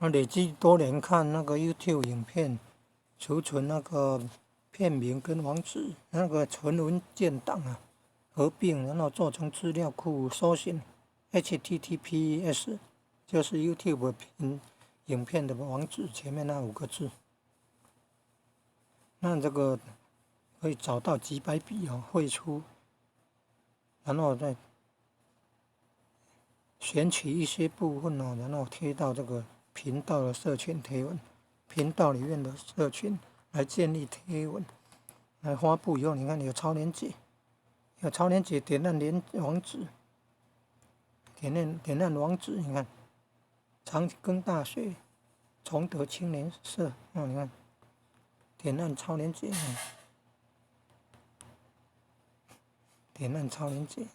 累积多年看那个 YouTube 影片，储存那个片名跟网址，那个纯文件档啊，合并然后做成资料库搜寻 HTTPS， 就是 YouTube 影片的网址前面那5个字。那这个可以找到几百笔哦，绘出，然后再选取一些部分哦，然后贴到这个频道的社群贴文，频道里面的社群来建立贴文，来发布以后，你看有超连结，有超连结，点按网址，点按网址，你看长庚大学崇德青年社，你看点按超连结，点按超连结，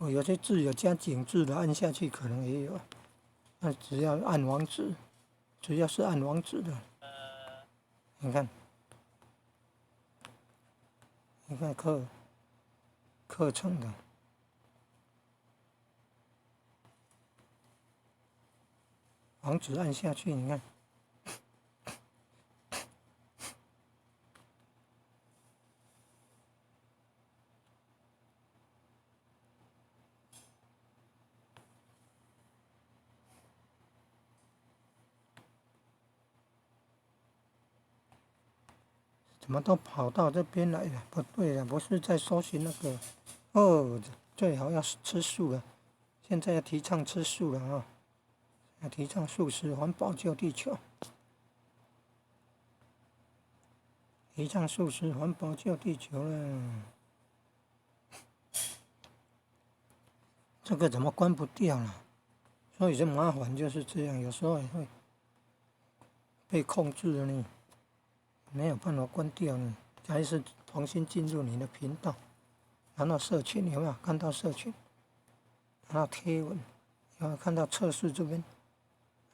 有些字有加井字的，按下去可能也有。那只要按网址，只要是按网址的，你看课程的网址按下去，你看。怎么都跑到这边来了？不对了，不是在搜寻那个哦，最好要吃素了。现在要提倡吃素了啊！要提倡素食环保救地球，提倡素食环保救地球了。这个怎么关不掉了？所以这麻烦就是这样，有时候也会被控制了呢，没有办法关掉呢，还是重新进入你的频道，然后社群有没有看到社群？然后贴文，有没有看到测试这边？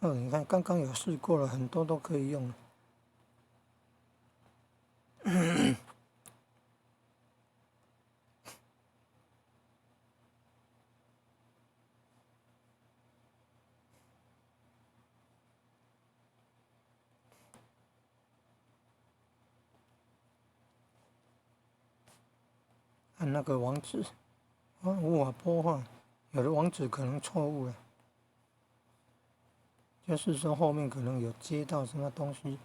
你看刚刚有试过了，很多都可以用了。按那个网址，无法播放，有的网址可能错误了，就是说后面可能有接到什么东西，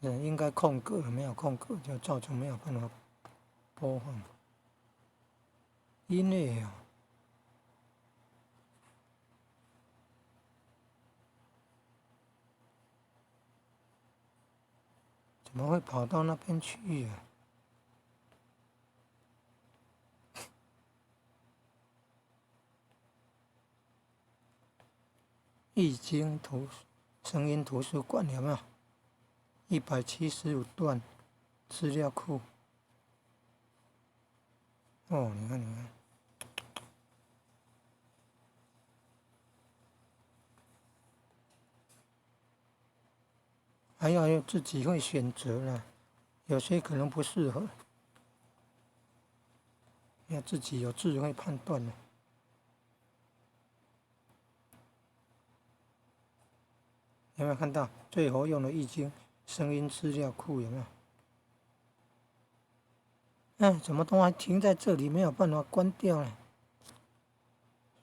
应该空格没有空格，就造成没有办法播放。音乐啊，怎么会跑到那边去啊？易经声音图书馆有没有？175段资料库。你看，还要自己会选择啦，有些可能不适合，要自己有智慧判断的。有没有看到最活用的易经声音资料库？有没有？怎么都还停在这里，没有办法关掉呢？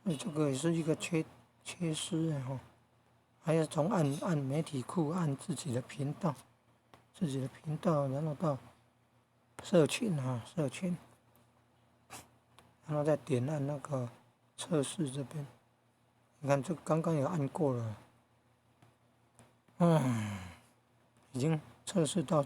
所以这个也是一个缺失哈。还要从按媒体库，按自己的频道，然后到社群，然后再点按那个测试这边。你看这刚刚有按过了，已经测试到